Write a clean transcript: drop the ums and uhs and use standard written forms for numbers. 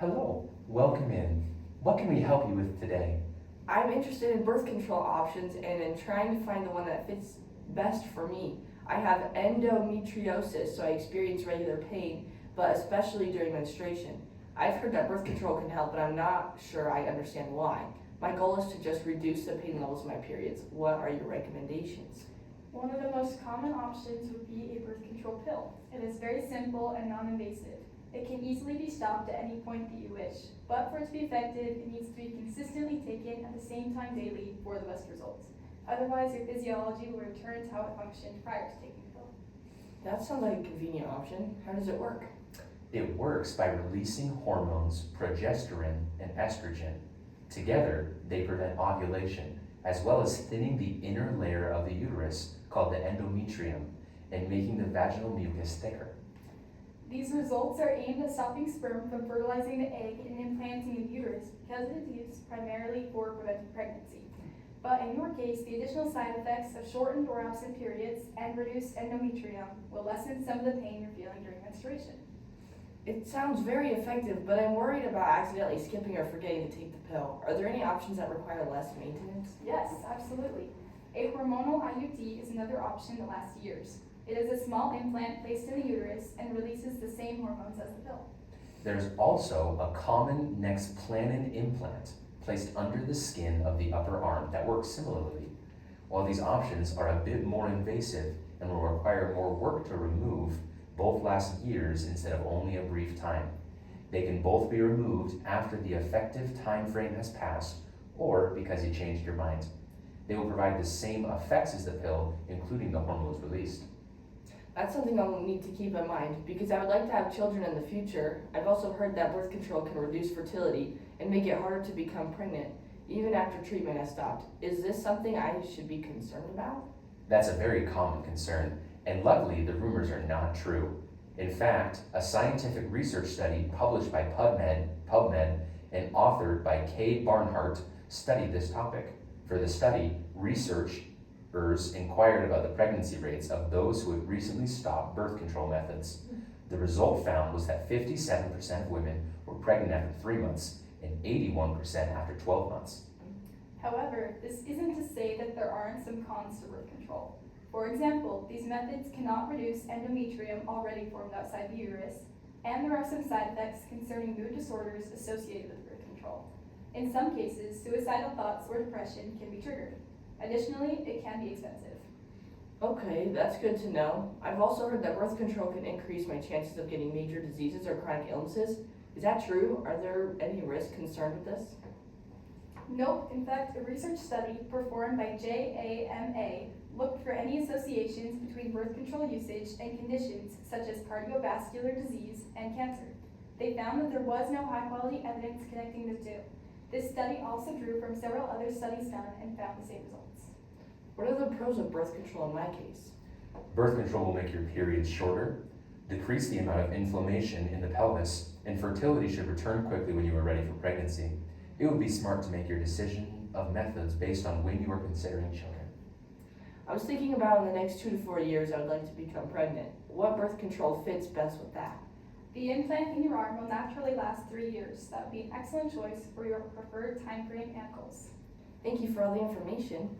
Hello, welcome in. What can we help you with today? I'm interested in birth control options and in trying to find the one that fits best for me. I have endometriosis, so I experience regular pain, but especially during menstruation. I've heard that birth control can help, but I'm not sure I understand why. My goal is to just reduce the pain levels of my periods. What are your recommendations? One of the most common options would be a birth control pill. It is very simple and non-invasive. It can easily be stopped at any point that you wish, but for it to be effective, it needs to be consistently taken at the same time daily for the best results. Otherwise, your physiology will return to how it functioned prior to taking the pill. That sounds like a convenient option. How does it work? It works by releasing hormones progesterone and estrogen. Together, they prevent ovulation, as well as thinning the inner layer of the uterus, called the endometrium, and making the vaginal mucus thicker. These results are aimed at stopping sperm from fertilizing the egg and implanting in the uterus because it is used primarily for preventing pregnancy. But in your case, the additional side effects of shortened or absent periods and reduced endometrium will lessen some of the pain you're feeling during menstruation. It sounds very effective, but I'm worried about accidentally skipping or forgetting to take the pill. Are there any options that require less maintenance? Yes, absolutely. A hormonal IUD is another option that lasts years. It is a small implant placed in the uterus and releases the same hormones as the pill. There's also a common Nexplanon implant placed under the skin of the upper arm that works similarly. While these options are a bit more invasive and will require more work to remove, both last years instead of only a brief time. They can both be removed after the effective time frame has passed or because you changed your mind. They will provide the same effects as the pill, including the hormones released. That's something I'll need to keep in mind because I would like to have children in the future. I've also heard that birth control can reduce fertility and make it harder to become pregnant, even after treatment has stopped. Is this something I should be concerned about? That's a very common concern, and luckily the rumors are not true. In fact, a scientific research study published by PubMed and authored by Kay Barnhart studied this topic. For the study, researchers inquired about the pregnancy rates of those who had recently stopped birth control methods. The result found was that 57% of women were pregnant after 3 months and 81% after 12 months. However, this isn't to say that there aren't some cons to birth control. For example, these methods cannot reduce endometrium already formed outside the uterus, and there are some side effects concerning mood disorders associated with birth control. In some cases, suicidal thoughts or depression can be triggered. Additionally, it can be expensive. Okay, that's good to know. I've also heard that birth control can increase my chances of getting major diseases or chronic illnesses. Is that true? Are there any risks concerned with this? Nope, in fact, a research study performed by JAMA looked for any associations between birth control usage and conditions such as cardiovascular disease and cancer. They found that there was no high-quality evidence connecting the two. This study also drew from several other studies done and found the same results. What are the pros of birth control in my case? Birth control will make your periods shorter, decrease the amount of inflammation in the pelvis, and fertility should return quickly when you are ready for pregnancy. It would be smart to make your decision of methods based on when you are considering children. I was thinking about in the next 2 to 4 years I would like to become pregnant. What birth control fits best with that? The implant in your arm will naturally last 3 years. That would be an excellent choice for your preferred time frame and goals. Thank you for all the information.